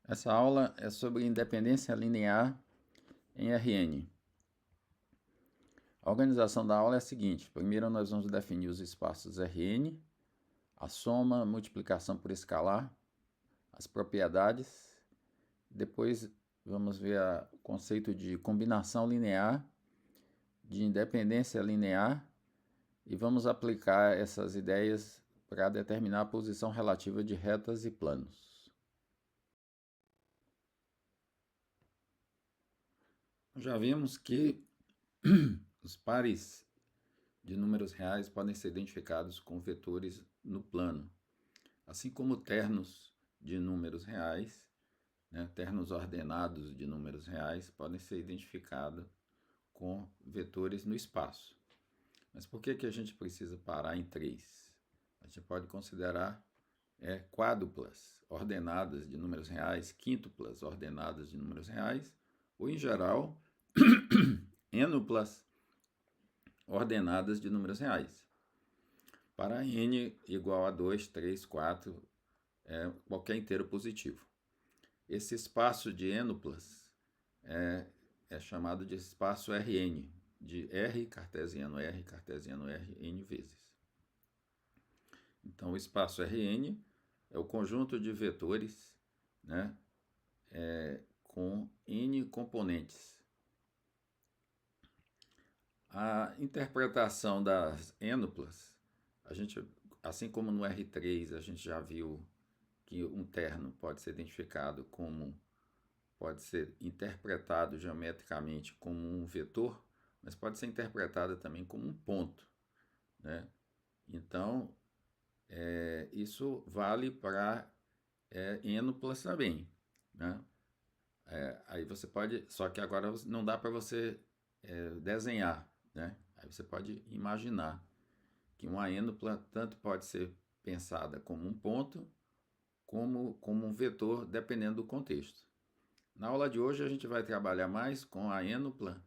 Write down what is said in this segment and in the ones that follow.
Essa aula é sobre independência linear em Rn. A organização da aula é a seguinte: primeiro nós vamos definir os espaços Rn, a soma, multiplicação por escalar, as propriedades. Depois vamos ver o conceito de combinação linear, de independência linear, e vamos aplicar essas ideias para determinar a posição relativa de retas e planos. Já vimos que os pares de números reais podem ser identificados com vetores no plano, assim como ternos de números reais, ternos ordenados de números reais, podem ser identificados com vetores no espaço. Mas por que a gente precisa parar em 3? A gente pode considerar quádruplas ordenadas de números reais, quíntuplas ordenadas de números reais, ou, em geral, ênuplas ordenadas de números reais. Para n igual a 2, 3, 4, qualquer inteiro positivo. Esse espaço de ênuplas é chamado de espaço Rn, de R cartesiano R, n vezes. Então, o espaço Rn é o conjunto de vetores com n componentes. A interpretação das ênuplas, assim como no R3 a gente já viu que um terno pode ser identificado pode ser interpretado geometricamente como um vetor, mas pode ser interpretado também como um ponto, Então, isso vale para ênuplas também, Aí você pode, só que agora não dá para você desenhar, Aí você pode imaginar que uma ênupla tanto pode ser pensada como um ponto, como um vetor, dependendo do contexto. Na aula de hoje a gente vai trabalhar mais com a ênupla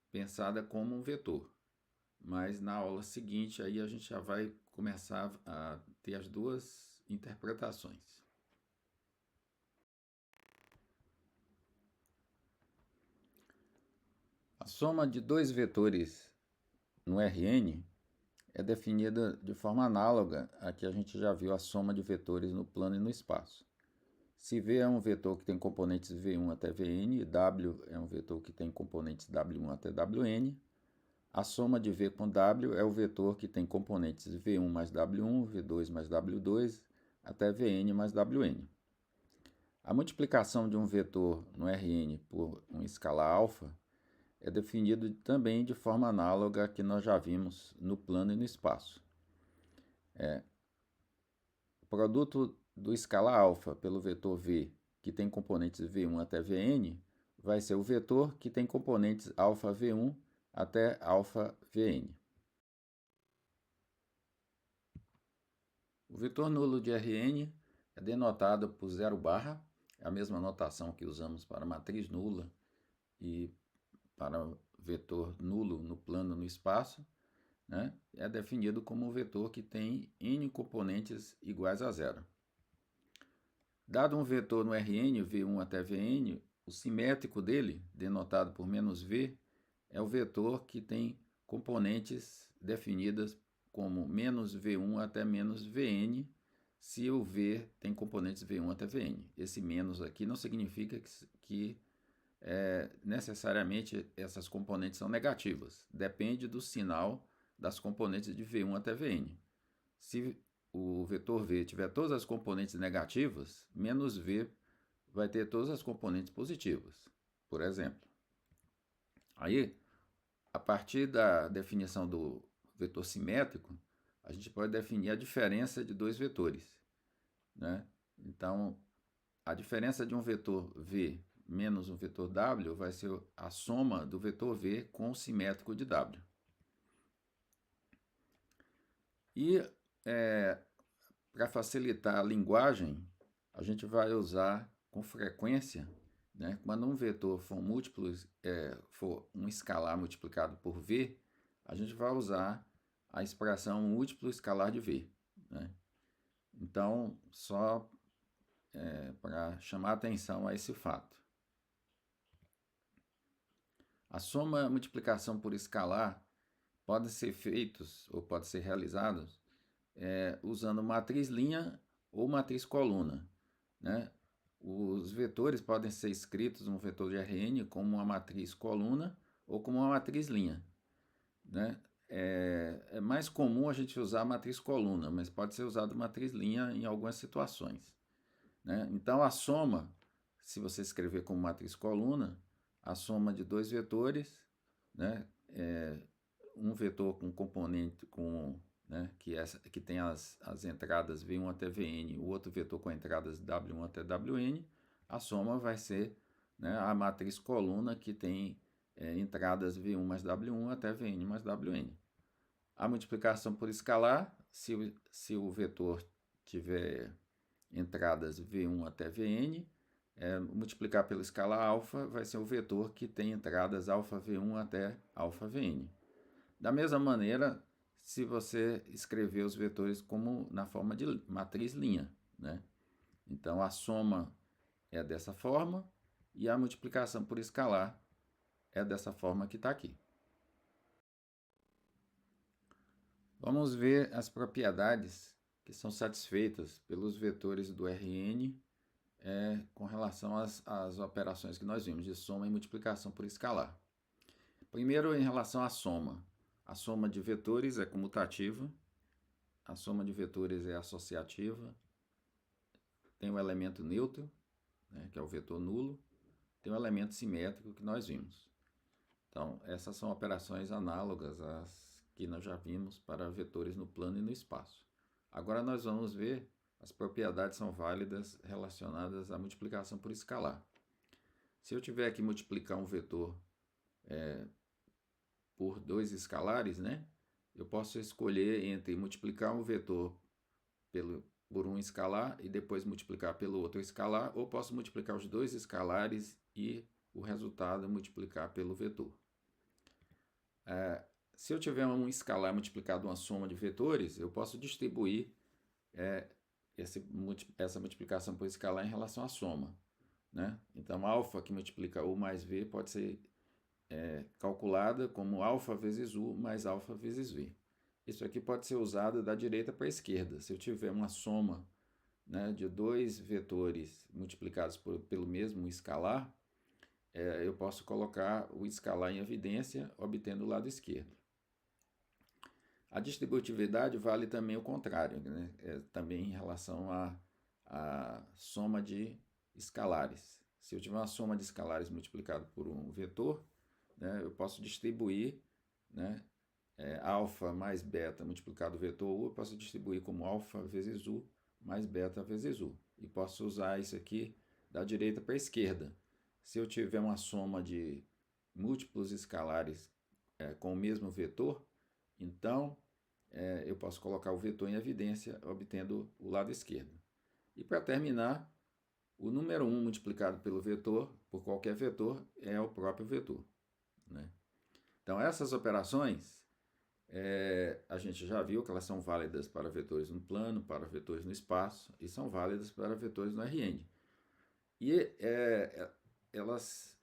pensada como um vetor, mas na aula seguinte aí a gente já vai começar a ter as duas interpretações. A soma de dois vetores no Rn é definida de forma análoga à que a gente já viu a soma de vetores no plano e no espaço. Se V é um vetor que tem componentes V1 até Vn e W é um vetor que tem componentes W1 até Wn, a soma de V com W é o vetor que tem componentes V1 mais W1, V2 mais W2 até Vn mais Wn. A multiplicação de um vetor no Rn por um escalar alfa é definido também de forma análoga à que nós já vimos no plano e no espaço. O produto do escalar alfa pelo vetor V, que tem componentes V1 até Vn, vai ser o vetor que tem componentes alfa V1 até alfa Vn. O vetor nulo de Rn é denotado por 0 barra, é a mesma notação que usamos para matriz nula e para vetor nulo no plano no espaço, é definido como um vetor que tem n componentes iguais a zero. Dado um vetor no Rn, V1 até Vn, o simétrico dele, denotado por menos V, é o vetor que tem componentes definidas como menos V1 até menos Vn, se o V tem componentes V1 até Vn. Esse menos aqui não significa que necessariamente essas componentes são negativas. Depende do sinal das componentes de V1 até Vn. Se o vetor V tiver todas as componentes negativas, menos V vai ter todas as componentes positivas, por exemplo. Aí, a partir da definição do vetor simétrico, a gente pode definir a diferença de dois vetores. Então, a diferença de um vetor V menos um vetor W vai ser a soma do vetor V com o simétrico de W. E para facilitar a linguagem, a gente vai usar com frequência, quando um vetor for for um escalar multiplicado por V, a gente vai usar a expressão múltiplo escalar de V. Então, só para chamar atenção a esse fato. A soma e a multiplicação por escalar podem ser feitos ou podem ser realizados usando matriz linha ou matriz coluna, né? Os vetores podem ser escritos no vetor de Rn como uma matriz coluna ou como uma matriz linha, né? É mais comum a gente usar a matriz coluna, mas pode ser usado matriz linha em algumas situações, né? Então, a soma, se você escrever como matriz coluna, a soma de dois vetores, né? Um vetor com componente né, que tem as entradas V1 até Vn, o outro vetor com entradas W1 até Wn, a soma vai ser, né, a matriz coluna que tem entradas V1 mais W1 até Vn mais Wn. A multiplicação por escalar, se o vetor tiver entradas V1 até Vn, multiplicar pelo escalar alfa vai ser o vetor que tem entradas alfa V1 até alfa Vn. Da mesma maneira, se você escrever os vetores como na forma de matriz linha, né? Então, a soma é dessa forma e a multiplicação por escalar é dessa forma que está aqui. Vamos ver as propriedades que são satisfeitas pelos vetores do Rn com relação às operações que nós vimos de soma e multiplicação por escalar. Primeiro, em relação à soma. A soma de vetores é comutativa, a soma de vetores é associativa, tem o elemento neutro, né, que é o vetor nulo, tem o elemento simétrico que nós vimos. Então, essas são operações análogas às que nós já vimos para vetores no plano e no espaço. Agora nós vamos ver as propriedades são válidas relacionadas à multiplicação por escalar. Se eu tiver que multiplicar um vetor por dois escalares, né, eu posso escolher entre multiplicar um vetor por um escalar e depois multiplicar pelo outro escalar, ou posso multiplicar os dois escalares e o resultado multiplicar pelo vetor. Se eu tiver um escalar multiplicado uma soma de vetores, eu posso distribuir essa multiplicação por escalar em relação à soma, né? Então, alfa que multiplica U mais V pode ser calculada como alfa vezes U mais alfa vezes V. Isso aqui pode ser usado da direita para a esquerda. Se eu tiver uma soma, né, de dois vetores multiplicados pelo mesmo escalar, eu posso colocar o escalar em evidência, obtendo o lado esquerdo. A distributividade vale também o contrário, né? Também em relação à soma de escalares. Se eu tiver uma soma de escalares multiplicado por um vetor, né, eu posso distribuir, né, alfa mais beta multiplicado vetor U, eu posso distribuir como alfa vezes U mais beta vezes U. E posso usar isso aqui da direita para a esquerda. Se eu tiver uma soma de múltiplos escalares com o mesmo vetor, então eu posso colocar o vetor em evidência, obtendo o lado esquerdo. E para terminar, o número 1 multiplicado pelo vetor, por qualquer vetor, é o próprio vetor, né? Então, essas operações, a gente já viu que elas são válidas para vetores no plano, para vetores no espaço, e são válidas para vetores no Rn. E elas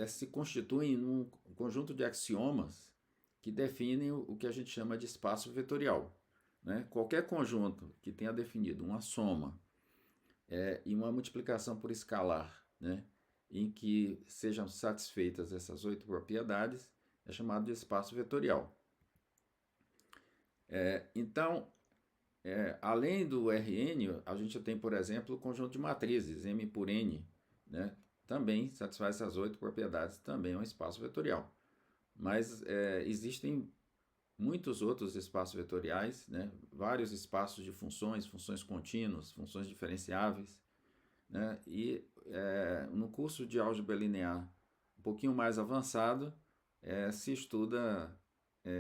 se constituem num conjunto de axiomas que definem o que a gente chama de espaço vetorial, né? Qualquer conjunto que tenha definido uma soma e uma multiplicação por escalar, né, em que sejam satisfeitas essas 8 propriedades, é chamado de espaço vetorial. Então, além do Rn, a gente tem, por exemplo, o conjunto de matrizes, M por N, né, também satisfaz essas 8 propriedades, também é um espaço vetorial. Mas existem muitos outros espaços vetoriais, né, vários espaços de funções contínuas, funções diferenciáveis, né, e no curso de álgebra linear um pouquinho mais avançado, se estuda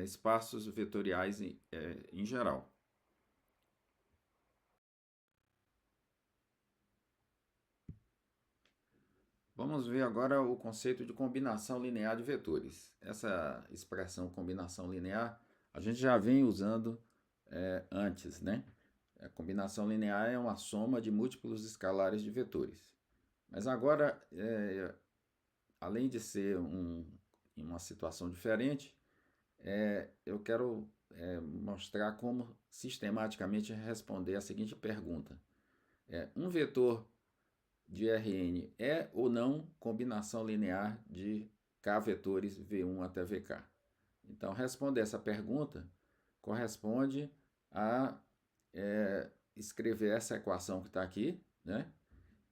espaços vetoriais em geral. Vamos ver agora o conceito de combinação linear de vetores. Essa expressão combinação linear a gente já vem usando antes, né? A combinação linear é uma soma de múltiplos escalares de vetores. Mas agora, além de ser uma situação diferente, eu quero mostrar como sistematicamente responder a seguinte pergunta. Um vetor de Rn é ou não combinação linear de k vetores V1 até Vk? Então, responder essa pergunta corresponde a escrever essa equação que está aqui, né?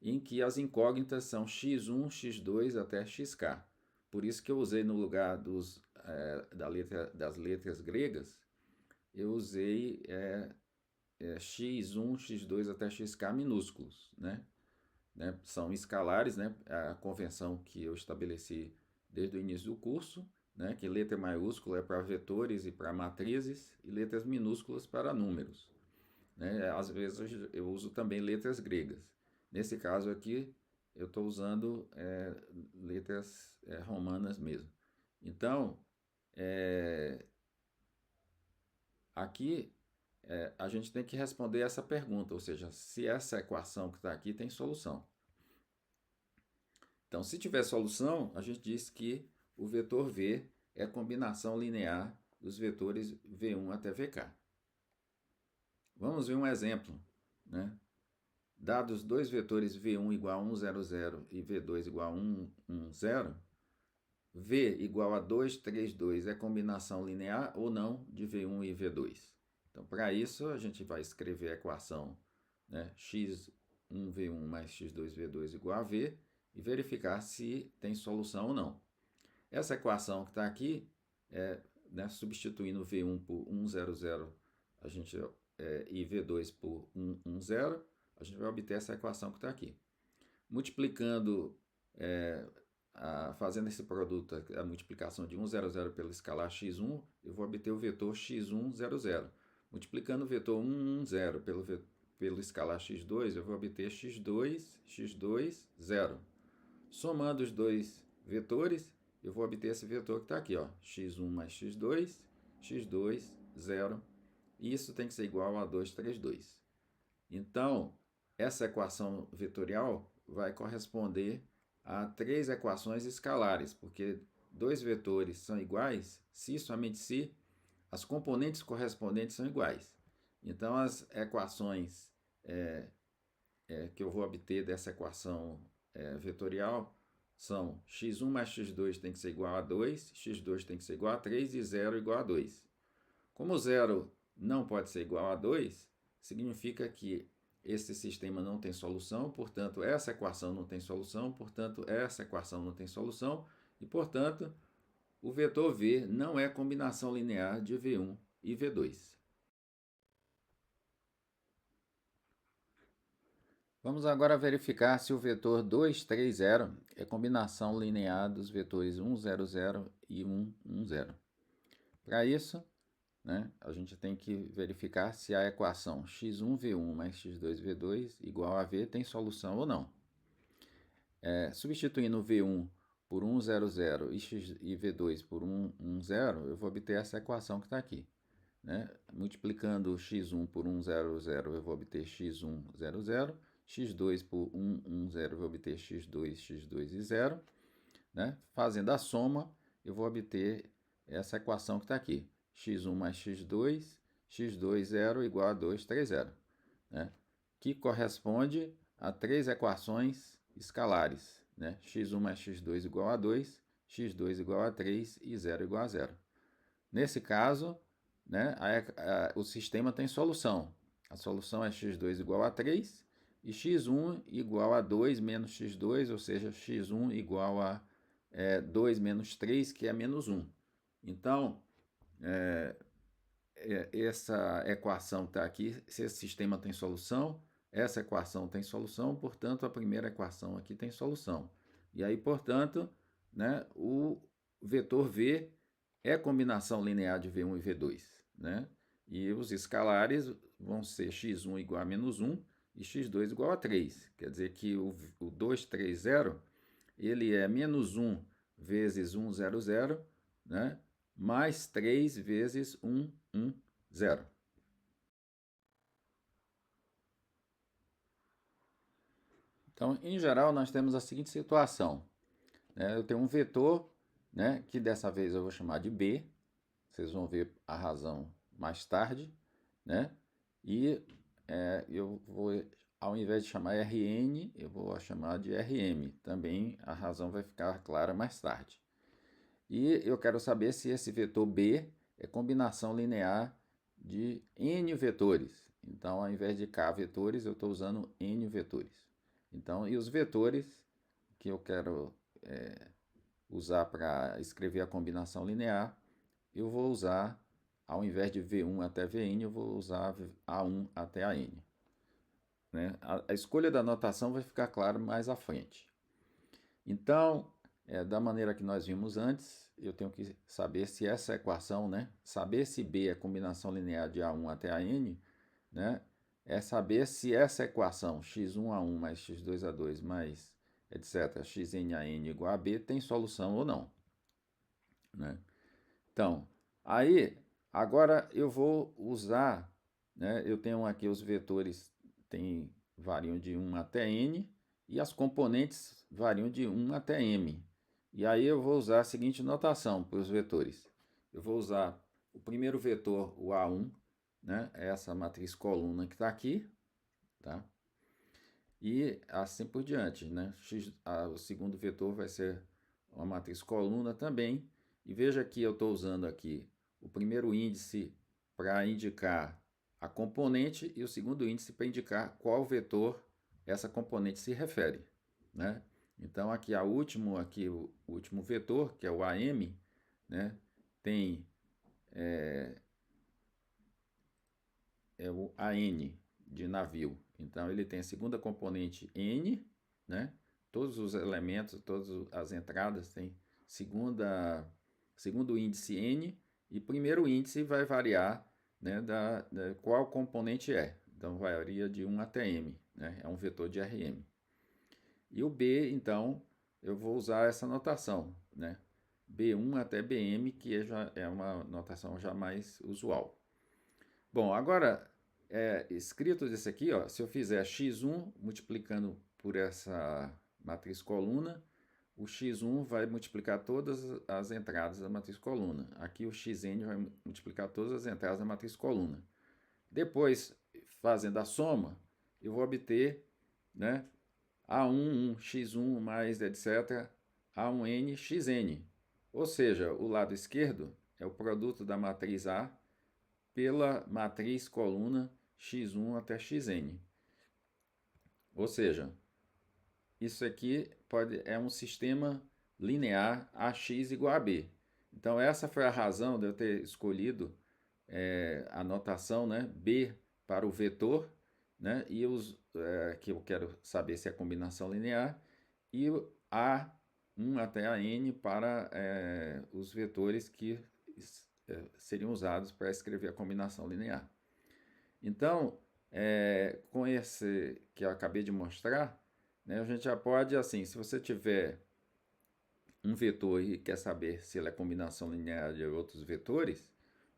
Em que as incógnitas são x1, x2 até xk. Por isso que eu usei no lugar das letras gregas, eu usei x1, x2 até xk minúsculos, né? São escalares, né? A convenção que eu estabeleci desde o início do curso, né? Que letra maiúscula é para vetores e para matrizes, e letras minúsculas para números. Né? Às vezes eu uso também letras gregas. Nesse caso aqui, eu estou usando letras romanas mesmo. Então, aqui a gente tem que responder essa pergunta, ou seja, se essa equação que está aqui tem solução. Então, se tiver solução, a gente diz que o vetor V é a combinação linear dos vetores V1 até Vk. Vamos ver um exemplo, né? Dados dois vetores V1 igual a 1, 0, 0 e V2 igual a 1, 1, 0, V igual a 2, 3, 2 é combinação linear ou não de V1 e V2. Então, para isso, a gente vai escrever a equação, né, x1V1 mais x2V2 igual a V e verificar se tem solução ou não. Essa equação que está aqui, né, substituindo V1 por 1, 0, 0 e V2 por 1, 1, 0, a gente vai obter essa equação que está aqui. Multiplicando, fazendo esse produto, a multiplicação de 1, 0, 0 pelo escalar x1, eu vou obter o vetor x1, 0, 0. Multiplicando o vetor 1, 1, 0 pelo escalar x2, eu vou obter x2, x2, 0. Somando os dois vetores, eu vou obter esse vetor que está aqui, ó, x1 mais x2, x2, 0. E isso tem que ser igual a 2, 3, 2. Então, essa equação vetorial vai corresponder a três equações escalares, porque dois vetores são iguais se somente se as componentes correspondentes são iguais. Então, as equações que eu vou obter dessa equação vetorial são x1 mais x2 tem que ser igual a 2, x2 tem que ser igual a 3 e 0 igual a 2. Como 0 não pode ser igual a 2, significa que esse sistema não tem solução, portanto, essa equação não tem solução, portanto, essa equação não tem solução, e, portanto, o vetor V não é combinação linear de V1 e V2. Vamos agora verificar se o vetor 2, 3, 0 é combinação linear dos vetores 1, 0, 0 e 1, 1, 0. Para isso, né, a gente tem que verificar se a equação x1v1 mais x2v2 igual a V tem solução ou não. Substituindo V1 por 1, 0, 0 e V2 por 1, 1, 0, eu vou obter essa equação que está aqui. Né? Multiplicando x1 por 1, 0, 0, eu vou obter x1, 0, 0. x2 por 1, 1, 0, eu vou obter x2, x2 e 0. Né? Fazendo a soma, eu vou obter essa equação que está aqui. x1 mais x2, x2, 0 igual a 2, 3, 0. Né? Que corresponde a três equações escalares. Né? x1 mais x2 igual a 2, x2 igual a 3 e 0 igual a 0. Nesse caso, né, o sistema tem solução. A solução é x2 igual a 3 e x1 igual a 2 menos x2, ou seja, x1 igual a 2 menos 3, que é menos 1. Então, essa equação está aqui, se esse sistema tem solução, essa equação tem solução, portanto, a primeira equação aqui tem solução. E aí, portanto, né, o vetor V é combinação linear de V1 e V2. Né? E os escalares vão ser x1 igual a menos 1 e x2 igual a 3. Quer dizer que o 2, 3, 0, ele é menos 1 vezes 1, 0, 0, né? Mais 3 vezes 1, 1, 0. Então, em geral, nós temos a seguinte situação, né? Eu tenho um vetor, né, que dessa vez eu vou chamar de B, vocês vão ver a razão mais tarde, né? E eu vou, ao invés de chamar Rn, eu vou chamar de Rm. Também a razão vai ficar clara mais tarde. E eu quero saber se esse vetor B é combinação linear de n vetores. Então, ao invés de k vetores, eu estou usando n vetores. Então, e os vetores que eu quero usar para escrever a combinação linear, eu vou usar, ao invés de V1 até Vn, eu vou usar A1 até An. Né? A escolha da notação vai ficar clara mais à frente. Então, da maneira que nós vimos antes, eu tenho que saber se essa equação, né, saber se B é combinação linear de A1 até An, né, é saber se essa equação x1a1 mais x2a2 mais etc. xnan igual a B tem solução ou não. Né? Então, aí, agora eu vou usar, né, eu tenho aqui os vetores variam de 1 até n, e as componentes variam de 1 até m. E aí eu vou usar a seguinte notação para os vetores. Eu vou usar o primeiro vetor, o A1, né, essa matriz coluna que está aqui, tá? E assim por diante, né? O segundo vetor vai ser uma matriz coluna também. E veja que eu estou usando aqui o primeiro índice para indicar a componente e o segundo índice para indicar qual vetor essa componente se refere, né? Então aqui o último vetor, que é o AM, né, tem o AN de navio. Então ele tem a segunda componente N, né? Todos os elementos, todas as entradas têm segundo índice N, e primeiro índice vai variar, né, da qual componente é. Então varia de 1 até m, né? É um vetor de Rm. E o B, então, eu vou usar essa notação, né? B1 até Bm, que já é uma notação já mais usual. Bom, agora, escrito desse aqui, ó, se eu fizer x1 multiplicando por essa matriz coluna, o x1 vai multiplicar todas as entradas da matriz coluna. Aqui o xn vai multiplicar todas as entradas da matriz coluna. Depois, fazendo a soma, eu vou obter, né, A1 x1 mais etc. A1n xn. Ou seja, o lado esquerdo é o produto da matriz A pela matriz coluna x1 até xn. Ou seja, isso aqui é um sistema linear AX igual a B. Então, essa foi a razão de eu ter escolhido a notação, né, B para o vetor, né, e que eu quero saber se é combinação linear, e o A1 até a N para os vetores que seriam usados para escrever a combinação linear. Então, com esse que eu acabei de mostrar, né, a gente já pode, assim, se você tiver um vetor e quer saber se ele é combinação linear de outros vetores,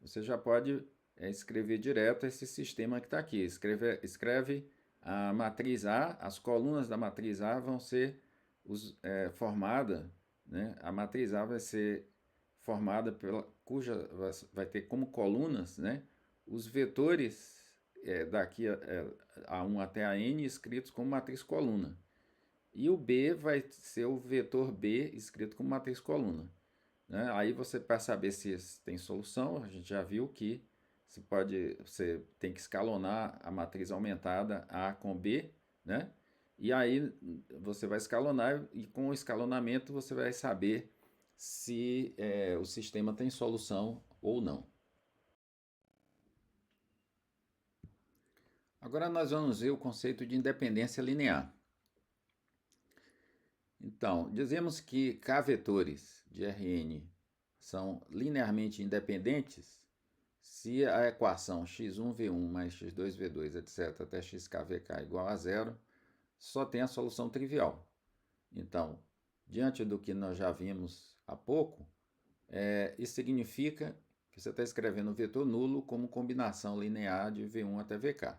você já pode escrever direto esse sistema que está aqui. Escreve a matriz A, as colunas da matriz A vão ser formada, né? A matriz A vai ser formada cuja vai ter como colunas, né, os vetores daqui A1 até a N escritos como matriz coluna. E o B vai ser o vetor B escrito como matriz coluna. Né? Aí você, para saber se tem solução, a gente já viu que você tem que escalonar a matriz aumentada A com B, né? E aí você vai escalonar, e com o escalonamento você vai saber se o sistema tem solução ou não. Agora nós vamos ver o conceito de independência linear. Então, dizemos que K vetores de Rn são linearmente independentes se a equação x1v1 mais x2v2, etc., até xkvk igual a zero, só tem a solução trivial. Então, diante do que nós já vimos há pouco, isso significa que você está escrevendo o vetor nulo como combinação linear de v1 até vk.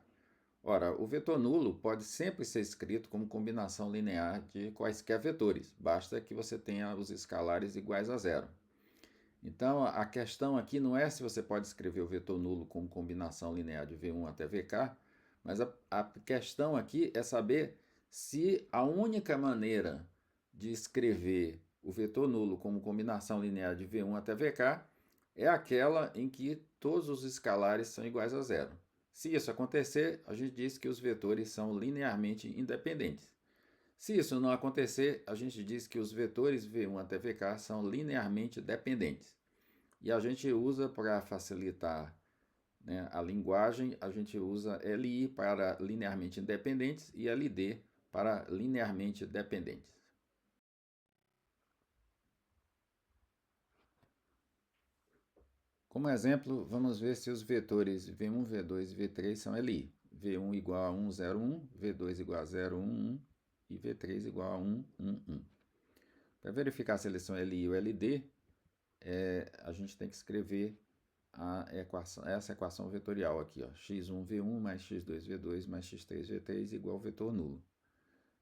Ora, o vetor nulo pode sempre ser escrito como combinação linear de quaisquer vetores, basta que você tenha os escalares iguais a zero. Então, a questão aqui não é se você pode escrever o vetor nulo como combinação linear de V1 até VK, mas a questão aqui é saber se a única maneira de escrever o vetor nulo como combinação linear de V1 até VK é aquela em que todos os escalares são iguais a zero. Se isso acontecer, a gente diz que os vetores são linearmente independentes. Se isso não acontecer, a gente diz que os vetores V1 até VK são linearmente dependentes. E a gente usa para facilitar, né, a linguagem, a gente usa LI para linearmente independentes e LD para linearmente dependentes. Como exemplo, vamos ver se os vetores V1, V2 e V3 são LI. V1 igual a 1, 0, 1, V2 igual a 0, 1, 1 e V3 igual a 1, 1, 1. Para verificar se eles são LI ou LD, a gente tem que escrever essa equação vetorial aqui, ó, x1v1 mais x2v2 mais x3v3 igual ao vetor nulo.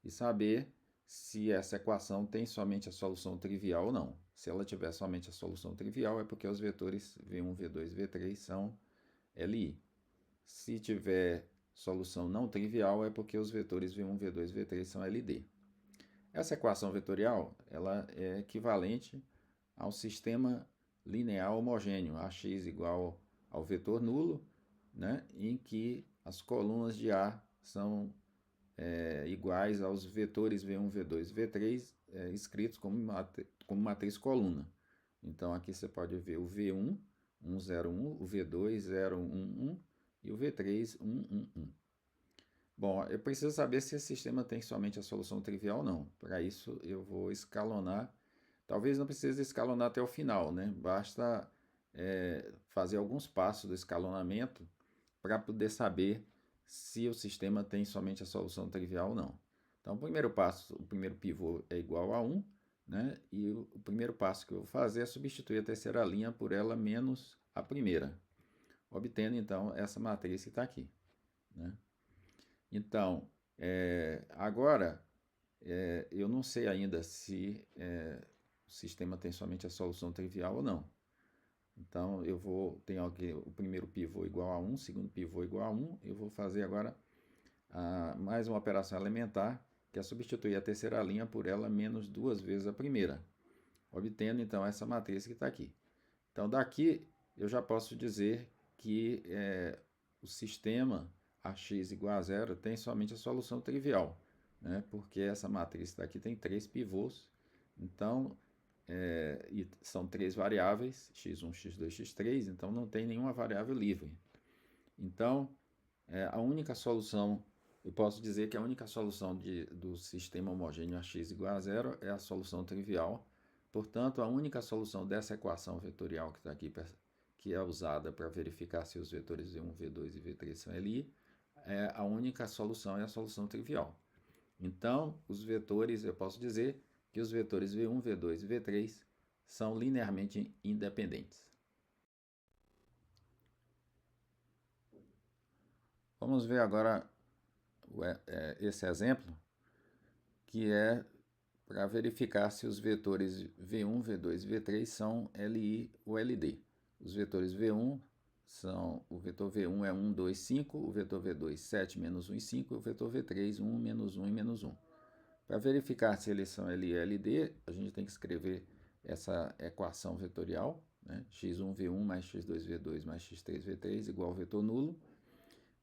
E saber se essa equação tem somente a solução trivial ou não. Se ela tiver somente a solução trivial, é porque os vetores v1, v2 e v3 são LI. Se tiver solução não trivial, é porque os vetores v1, v2 e v3 são LD. Essa equação vetorial ela é equivalente ao sistema linear homogêneo, AX igual ao vetor nulo, né, em que as colunas de A são iguais aos vetores V1, V2 e V3 escritos como matriz coluna. Então aqui você pode ver o V1, 1, 0, 1, o V2, 0, 1, 1 e o V3, 1, 1, 1. Bom, eu preciso saber se esse sistema tem somente a solução trivial ou não. Para isso eu vou escalonar. Talvez não precise escalonar até o final, né? Basta fazer alguns passos do escalonamento para poder saber se o sistema tem somente a solução trivial ou não. Então, o primeiro passo, o primeiro pivô é igual a 1, né? E o primeiro passo que eu vou fazer é substituir a terceira linha por ela menos a primeira, obtendo então essa matriz que está aqui, né? Então, agora eu não sei ainda se o sistema tem somente a solução trivial ou não. Então, tenho aqui o primeiro pivô igual a 1, o segundo pivô igual a 1. Eu vou fazer agora mais uma operação elementar, que é substituir a terceira linha por ela menos duas vezes a primeira, obtendo então essa matriz que está aqui. Então, daqui eu já posso dizer que o sistema AX igual a zero tem somente a solução trivial, né? Porque essa matriz daqui tem 3 pivôs, então, e são 3 variáveis, x1, x2, x3, então não tem nenhuma variável livre. Então, a única solução, eu posso dizer que a única solução do sistema homogêneo AX igual a zero é a solução trivial. Portanto, a única solução dessa equação vetorial que está aqui, que é usada para verificar se os vetores V1, V2 e V3 são LI, a única solução é a solução trivial. Então, os vetores, eu posso dizer que os vetores V1, V2 e V3 são linearmente independentes. Vamos ver agora esse exemplo, que é para verificar se os vetores V1, V2 e V3 são LI ou LD. Os vetores V1 o vetor V1 é 1, 2, 5, o vetor V2 7, menos 1 e 5, e o vetor V3 1, menos 1 e menos 1. Para verificar se eles são LI e LD, a gente tem que escrever essa equação vetorial, né? x1v1 mais x2v2 mais x3v3 igual ao vetor nulo,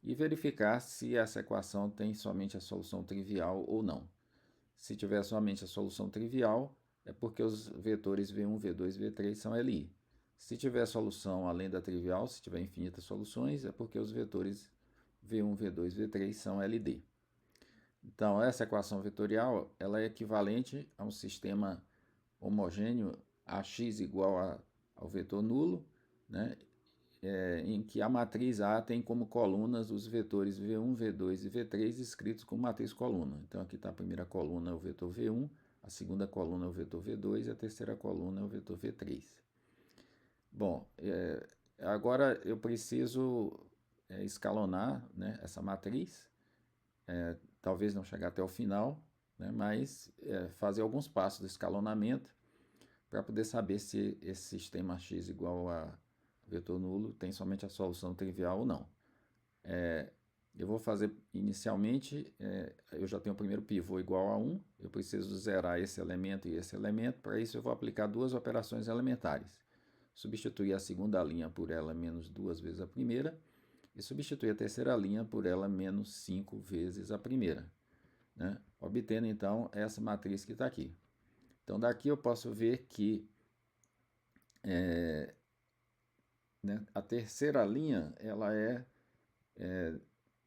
e verificar se essa equação tem somente a solução trivial ou não. Se tiver somente a solução trivial, é porque os vetores V1, V2 e V3 são LI. Se tiver solução além da trivial, se tiver infinitas soluções, é porque os vetores V1, V2 e V3 são LD. Então, essa equação vetorial ela é equivalente a um sistema homogêneo AX igual ao vetor nulo, né? Em que a matriz A tem como colunas os vetores V1, V2 e V3 escritos como matriz coluna. Então, aqui está a primeira coluna, é o vetor V1, a segunda coluna é o vetor V2 e a terceira coluna é o vetor V3. Bom, agora eu preciso escalonar, né, essa matriz. talvez não chegar até o final, né, mas fazer alguns passos de escalonamento para poder saber se esse sistema x igual a vetor nulo tem somente a solução trivial ou não. Eu vou fazer inicialmente, eu já tenho o primeiro pivô igual a 1, eu preciso zerar esse elemento e esse elemento, para isso eu vou aplicar duas operações elementares. Substituir a segunda linha por ela menos 2 vezes a primeira, e substituir a terceira linha por ela menos 5 vezes a primeira, né? Obtendo então essa matriz que está aqui. Então daqui eu posso ver que né, a terceira linha ela é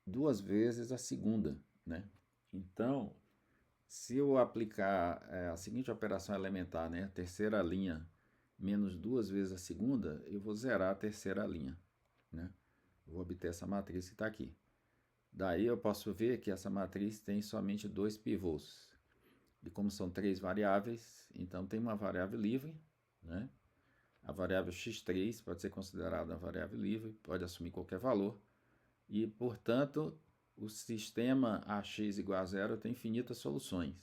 2 vezes a segunda, né? Então, se eu aplicar a seguinte operação elementar, né, a terceira linha menos 2 vezes a segunda, eu vou zerar a terceira linha, né? Eu vou obter essa matriz que está aqui. Daí eu posso ver que essa matriz tem somente 2 pivôs. E como são 3 variáveis, então tem uma variável livre, né? A variável x3 pode ser considerada uma variável livre, pode assumir qualquer valor. E, portanto, o sistema ax igual a zero tem infinitas soluções.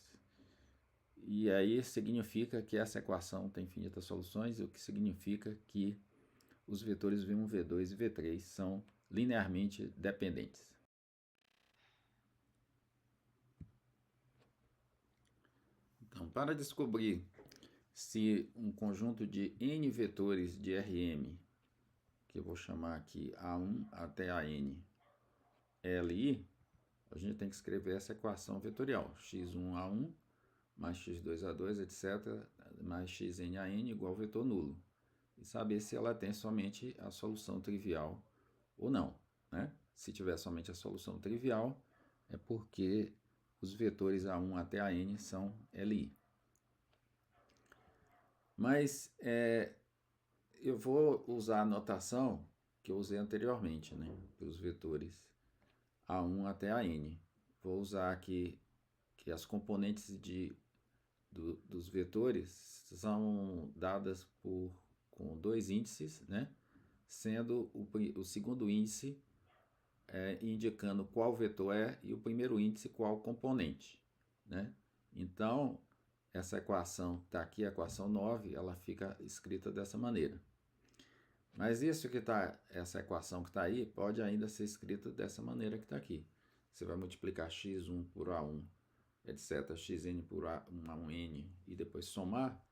E aí significa que essa equação tem infinitas soluções, o que significa que os vetores V1, V2 e V3 são linearmente dependentes. Então, para descobrir se um conjunto de n vetores de Rm, que eu vou chamar aqui A1 até AN, Li, a gente tem que escrever essa equação vetorial, x1a1 mais x2a2, etc., mais xnan igual ao vetor nulo, e saber se ela tem somente a solução trivial ou não, né? Se tiver somente a solução trivial, é porque os vetores A1 até AN são Li. Mas eu vou usar a notação que eu usei anteriormente, né, para os vetores A1 até AN. Vou usar aqui que as componentes dos vetores são dadas com 2 índices, né, sendo o segundo índice indicando qual vetor é e o primeiro índice qual componente, né? Então, essa equação que está aqui, a equação 9, ela fica escrita dessa maneira. Mas essa equação que está aí pode ainda ser escrita dessa maneira que está aqui. Você vai multiplicar x1 por A1, etc., xn por A1n e depois somar,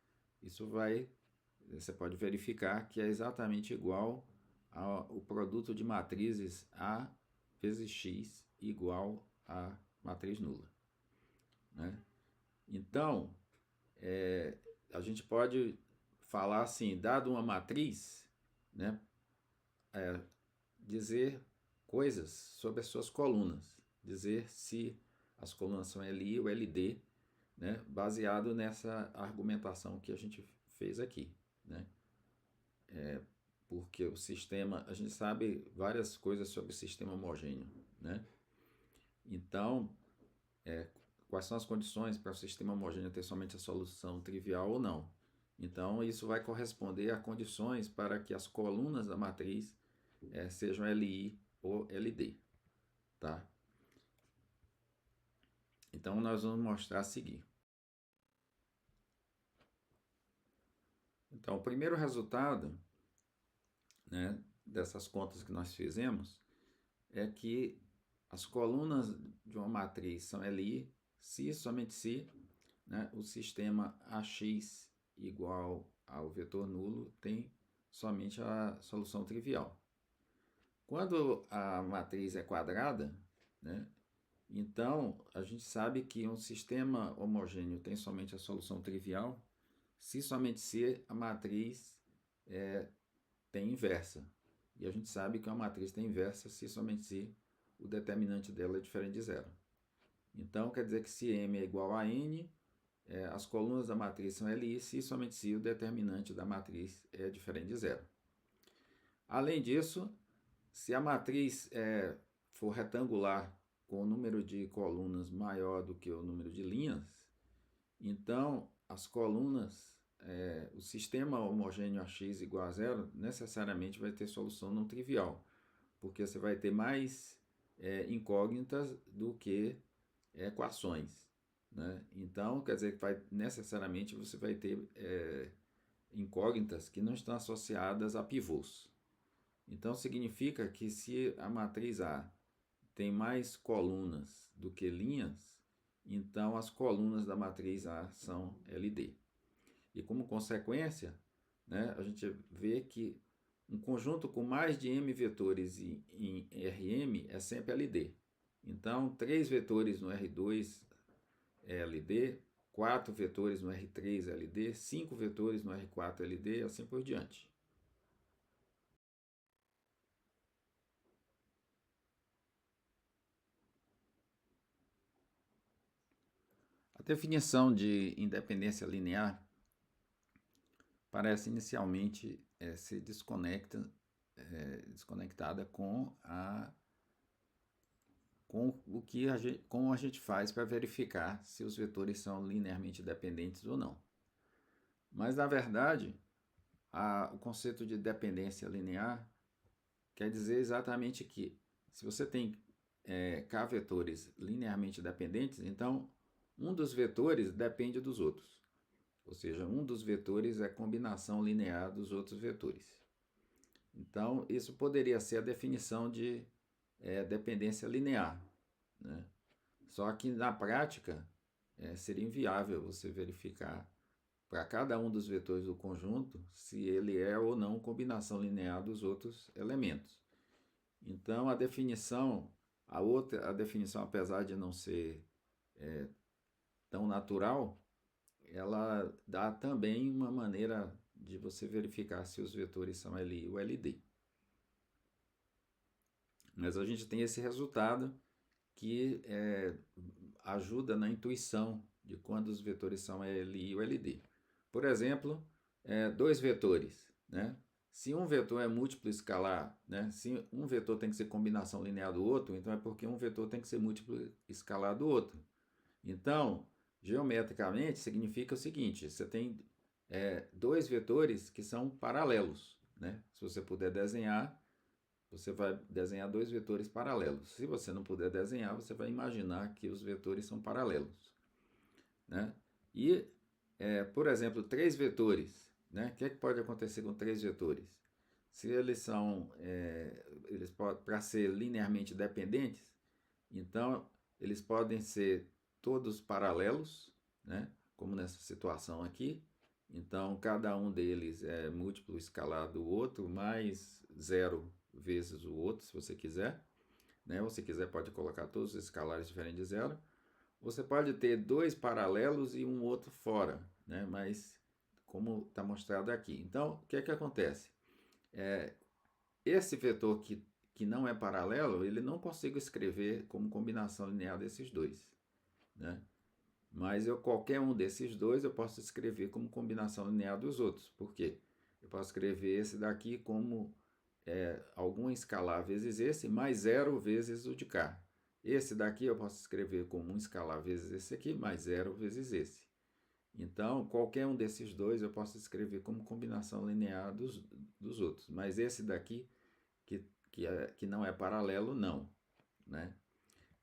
você pode verificar que é exatamente igual ao produto de matrizes A vezes x igual a matriz nula, né? Então, a gente pode falar assim, dado uma matriz, né, dizer coisas sobre as suas colunas, dizer se as colunas são Li ou LD, né, baseado nessa argumentação que a gente fez aqui, né? Porque o sistema, a gente sabe várias coisas sobre o sistema homogêneo, né? Então, quais são as condições para o sistema homogêneo ter somente a solução trivial ou não? Então, isso vai corresponder a condições para que as colunas da matriz sejam Li ou LD, tá? Então, nós vamos mostrar a seguir. Então, o primeiro resultado, né, dessas contas que nós fizemos é que as colunas de uma matriz são Li, se somente se, né, o sistema Ax igual ao vetor nulo tem somente a solução trivial. Quando a matriz é quadrada, né, então a gente sabe que um sistema homogêneo tem somente a solução trivial se somente se a matriz tem inversa. E a gente sabe que uma matriz tem inversa se somente se o determinante dela é diferente de zero. Então, quer dizer que se M é igual a N, as colunas da matriz são Li se somente se o determinante da matriz é diferente de zero. Além disso, se a matriz for retangular com o número de colunas maior do que o número de linhas, então as colunas, o sistema homogêneo Ax igual a zero necessariamente vai ter solução não trivial, porque você vai ter mais incógnitas do que equações, né? Então, quer dizer que necessariamente você vai ter incógnitas que não estão associadas a pivôs. Então, significa que se a matriz A tem mais colunas do que linhas, então as colunas da matriz A são LD. E como consequência, né, a gente vê que um conjunto com mais de m vetores em Rm é sempre LD. Então, 3 vetores no R2 é LD, 4 vetores no R3 é LD, 5 vetores no R4 é LD e assim por diante. A definição de independência linear parece inicialmente ser desconectada com o que como a gente faz para verificar se os vetores são linearmente dependentes ou não. Mas, na verdade, o conceito de dependência linear quer dizer exatamente que se você tem k vetores linearmente dependentes, então um dos vetores depende dos outros. Ou seja, um dos vetores é combinação linear dos outros vetores. Então, isso poderia ser a definição de dependência linear, né? Só que na prática seria inviável você verificar para cada um dos vetores do conjunto se ele é ou não combinação linear dos outros elementos. Então a definição, a definição, apesar de não ser tão natural, ela dá também uma maneira de você verificar se os vetores são LI ou LD. Mas a gente tem esse resultado que ajuda na intuição de quando os vetores são LI ou LD. Por exemplo, dois vetores, né? Se um vetor é múltiplo escalar, né? Se um vetor tem que ser combinação linear do outro, então é porque um vetor tem que ser múltiplo escalar do outro. Então, geometricamente, significa o seguinte: você tem dois vetores que são paralelos, né? Se você puder desenhar, você vai desenhar dois vetores paralelos. Se você não puder desenhar, você vai imaginar que os vetores são paralelos, né? E, por exemplo, três vetores, né? O que pode acontecer com três vetores? Se eles são, eles podem, para ser linearmente dependentes, então eles podem ser todos paralelos, né? Como nessa situação aqui. Então, cada um deles é múltiplo escalar do outro, mais zero vezes o outro, se você quiser, né? Ou se quiser, pode colocar todos os escalares diferentes de zero. Você pode ter dois paralelos e um outro fora, né? Mas como está mostrado aqui. Então, o que é que acontece? Esse vetor que não é paralelo, ele não consigo escrever como combinação linear desses dois, né? Mas qualquer um desses dois eu posso escrever como combinação linear dos outros. Por quê? Eu posso escrever esse daqui como algum escalar vezes esse, mais zero vezes o de cá. Esse daqui eu posso escrever como um escalar vezes esse aqui, mais zero vezes esse. Então, qualquer um desses dois eu posso escrever como combinação linear dos outros. Mas esse daqui, que não é paralelo, não, né?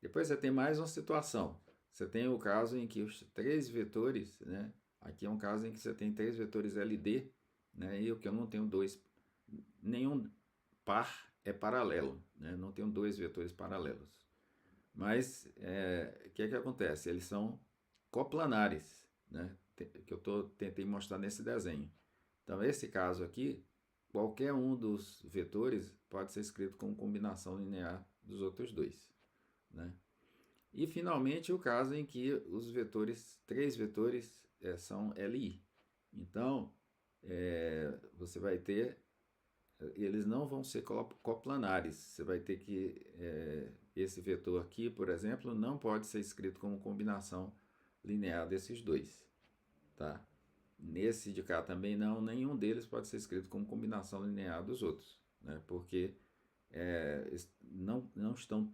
Depois você tem mais uma situação. Você tem o caso em que os três vetores, né? Aqui é um caso em que você tem três vetores LD, né? E o que eu não tenho nenhum par é paralelo, né? Não tenho dois vetores paralelos. Mas o que acontece? Eles são coplanares, né? Que eu tentei mostrar nesse desenho. Então, esse caso aqui, qualquer um dos vetores pode ser escrito como combinação linear dos outros dois, né? E, finalmente, o caso em que os vetores, três vetores, são LI. Então, você vai ter, eles não vão ser coplanares. Você vai ter que, esse vetor aqui, por exemplo, não pode ser escrito como combinação linear desses dois, tá? Nesse de cá também não, nenhum deles pode ser escrito como combinação linear dos outros, né? Porque não estão,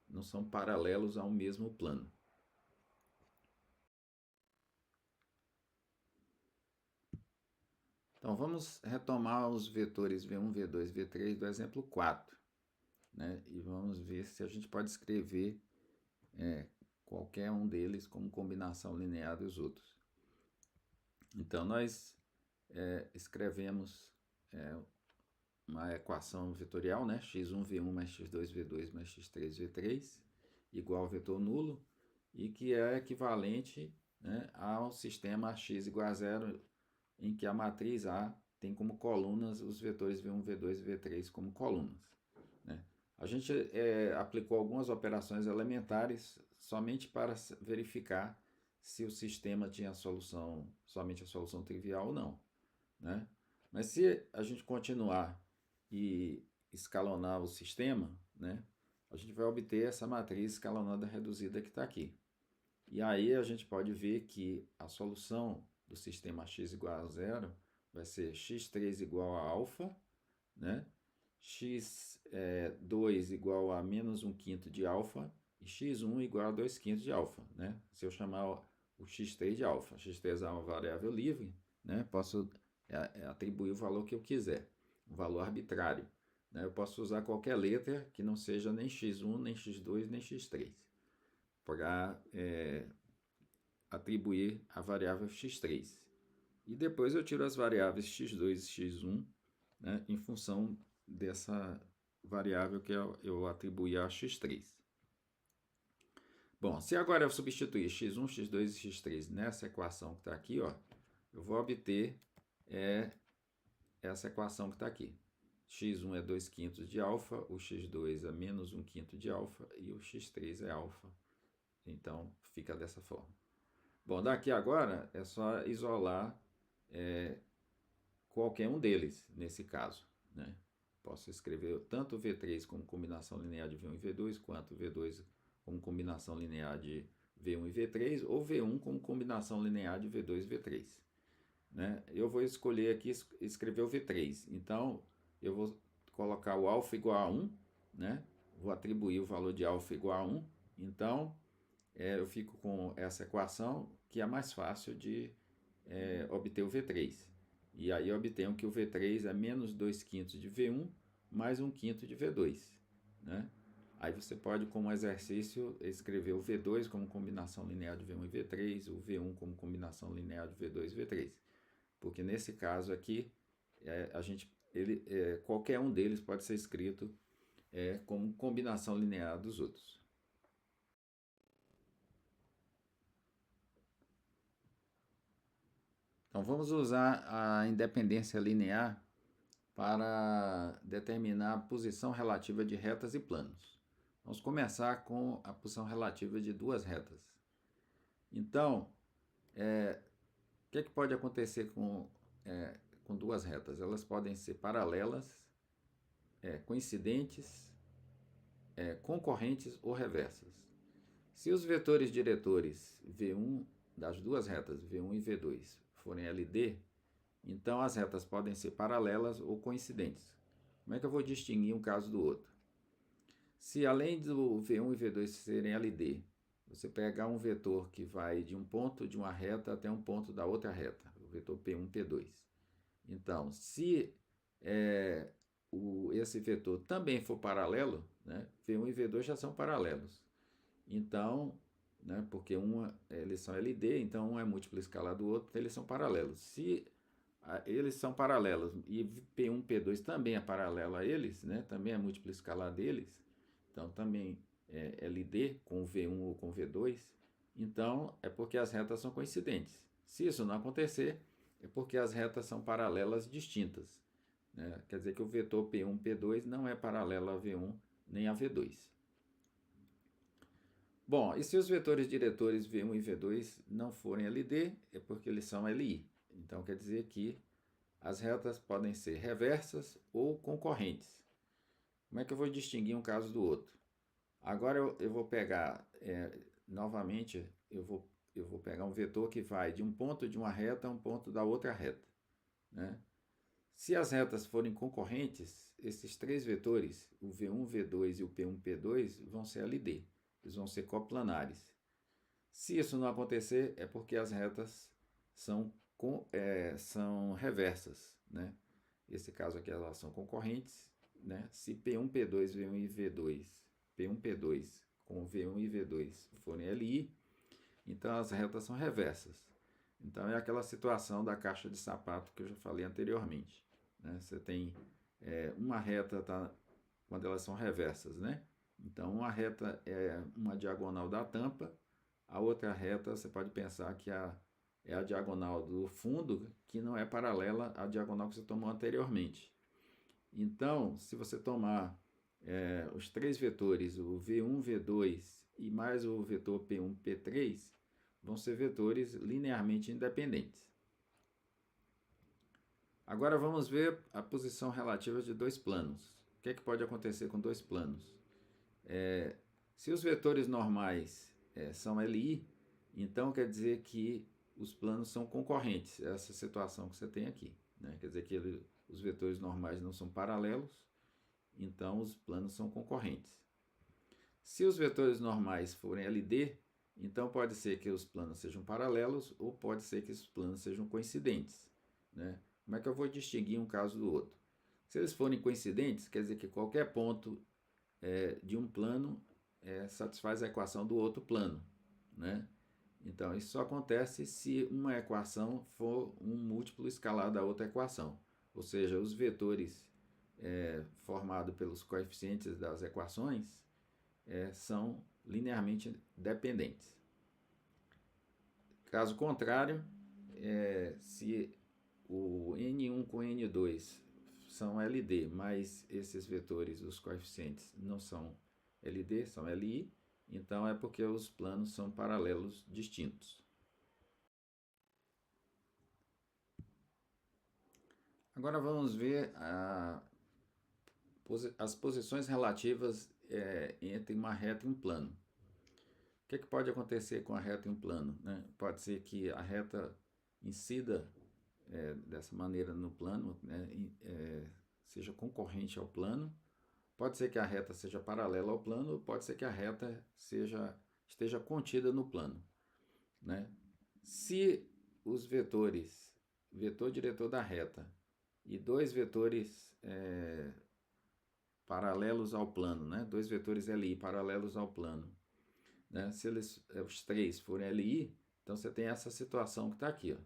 não são paralelos ao mesmo plano. Então vamos retomar os vetores V1, V2, V3 do exemplo 4. né? E vamos ver se a gente pode escrever qualquer um deles como combinação linear dos outros. Então, nós escrevemos uma equação vetorial, né? x1v1 mais x2v2 mais x3v3 igual ao vetor nulo, e que é equivalente, né, ao sistema x igual a zero, em que a matriz A tem como colunas os vetores v1, v2 e v3 como colunas, né? A gente aplicou algumas operações elementares somente para verificar se o sistema tinha somente a solução trivial ou não, né? Mas se a gente continuar e escalonar o sistema, né, a gente vai obter essa matriz escalonada reduzida que está aqui. E aí a gente pode ver que a solução do sistema x igual a zero vai ser x3 igual a alfa, né? x2 igual a menos 1/5 de alfa e x1 igual a 2/5 de alfa, né? Se eu chamar o x3 de alfa, x3 é uma variável livre, né? Posso atribuir o valor que eu quiser, um valor arbitrário, né? Eu posso usar qualquer letra que não seja nem x1, nem x2, nem x3, para atribuir a variável x3. E depois eu tiro as variáveis x2 e x1, né, em função dessa variável que eu atribuí a x3. Bom, se agora eu substituir x1, x2 e x3 nessa equação que está aqui, ó, eu vou obter essa equação que está aqui. x1 é 2/5 de alfa, o x2 é menos 1/5 de alfa e o x3 é alfa. Então, fica dessa forma. Bom, daqui agora é só isolar qualquer um deles, nesse caso, né? Posso escrever tanto o V3 como combinação linear de V1 e V2, quanto o V2 como combinação linear de V1 e V3, ou V1 como combinação linear de V2 e V3. Né? Eu vou escolher aqui escrever o V3. Então, eu vou colocar o alfa igual a 1, né? Vou atribuir o valor de alfa igual a 1. Então, eu fico com essa equação, que é mais fácil de obter o V3. E aí eu obtenho que o V3 é menos 2/5 de V1 mais 1/5 de V2. Né? Aí você pode, como exercício, escrever o V2 como combinação linear de V1 e V3, o V1 como combinação linear de V2 e V3. Porque nesse caso aqui, qualquer um deles pode ser escrito como combinação linear dos outros. Então vamos usar a independência linear para determinar a posição relativa de retas e planos. Vamos começar com a posição relativa de duas retas. Então, o que é que pode acontecer com duas retas? Elas podem ser paralelas, coincidentes, concorrentes ou reversas. Se os vetores diretores V1 das duas retas, V1 e V2, forem LD, então as retas podem ser paralelas ou coincidentes. Como é que eu vou distinguir um caso do outro? Se além do V1 e V2 serem LD, você pegar um vetor que vai de um ponto de uma reta até um ponto da outra reta, o vetor P1, P2. Então, se esse vetor também for paralelo, né, V1 e V2 já são paralelos. Então, né, porque eles são LD, então um é múltiplo escalar do outro, então eles são paralelos. Se eles são paralelos e P1, P2 também é paralelo a eles, né, também é múltiplo escalar deles, então também é LD com V1 ou com V2, então é porque as retas são coincidentes. Se isso não acontecer, é porque as retas são paralelas distintas. Né? Quer dizer que o vetor P1, P2 não é paralelo a V1 nem a V2. Bom, e se os vetores diretores V1 e V2 não forem LD, é porque eles são LI. Então quer dizer que as retas podem ser reversas ou concorrentes. Como é que eu vou distinguir um caso do outro? Agora eu vou pegar, novamente, eu vou pegar um vetor que vai de um ponto de uma reta a um ponto da outra reta. Né? Se as retas forem concorrentes, esses três vetores, o V1, V2 e o P1, P2, vão ser LD. Eles vão ser coplanares. Se isso não acontecer, é porque as retas são reversas. Né? Nesse caso aqui, elas são concorrentes né? Se P1, P2, V1 e V2, P1, P2 com V1 e V2 forem LI, então as retas são reversas. Então é aquela situação da caixa de sapato que eu já falei anteriormente, né? Você tem uma reta quando elas são reversas, né? Então uma reta é uma diagonal da tampa, a outra reta você pode pensar que é a diagonal do fundo, que não é paralela à diagonal que você tomou anteriormente. Então, se você tomar os três vetores, o V1, V2 e mais o vetor P1, P3, vão ser vetores linearmente independentes. Agora vamos ver a posição relativa de dois planos. O que é que pode acontecer com dois planos? Se os vetores normais são LI, então quer dizer que os planos são concorrentes. Essa situação que você tem aqui, né? Quer dizer que os vetores normais não são paralelos, então os planos são concorrentes. Se os vetores normais forem LD, então pode ser que os planos sejam paralelos ou pode ser que os planos sejam coincidentes, né? Como é que eu vou distinguir um caso do outro? Se eles forem coincidentes, quer dizer que qualquer ponto de um plano satisfaz a equação do outro plano, né? Então, isso só acontece se uma equação for um múltiplo escalar da outra equação, ou seja, os vetores formados pelos coeficientes das equações são linearmente dependentes. Caso contrário, se o N1 com N2 são LD, mas esses vetores, os coeficientes, não são LD, são LI, então é porque os planos são paralelos distintos. Agora vamos ver as posições relativas entre uma reta e um plano. O que pode acontecer com a reta e um plano, né? Pode ser que a reta incida dessa maneira no plano, né? Seja concorrente ao plano. Pode ser que a reta seja paralela ao plano, pode ser que a reta esteja contida no plano, né? Se os vetores, vetor diretor da reta e dois vetores paralelos ao plano, né? Dois vetores LI paralelos ao plano, né? Se os três forem LI, então você tem essa situação que está aqui, ó.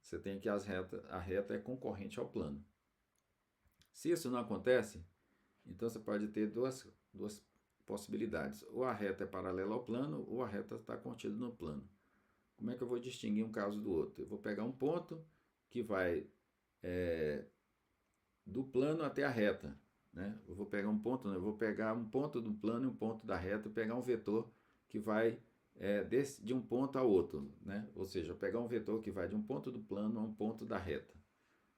Você tem que a reta é concorrente ao plano. Se isso não acontece, então você pode ter duas possibilidades. Ou a reta é paralela ao plano, ou a reta está contida no plano. Como é que eu vou distinguir um caso do outro? Eu vou pegar um ponto que vai do plano até a reta, né? Eu vou pegar um ponto do plano e um ponto da reta e pegar um vetor que vai de um ponto a outro, né? Ou seja, pegar um vetor que vai de um ponto do plano a um ponto da reta,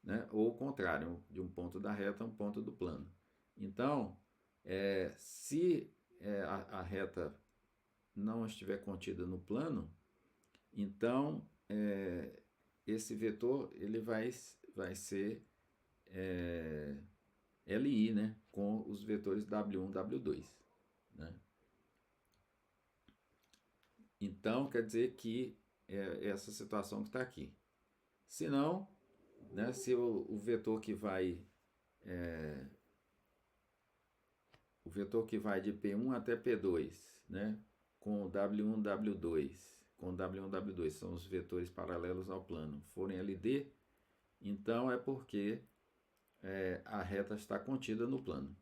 né? Ou o contrário, de um ponto da reta a um ponto do plano. Então, se a reta não estiver contida no plano, então esse vetor ele vai ser LI, né? Com os vetores W1, W2, né? Então, quer dizer que é essa situação que está aqui. Se não, né, se o vetor que vai de P1 até P2, né, com W1, W2 são os vetores paralelos ao plano, forem LD, então é porque a reta está contida no plano.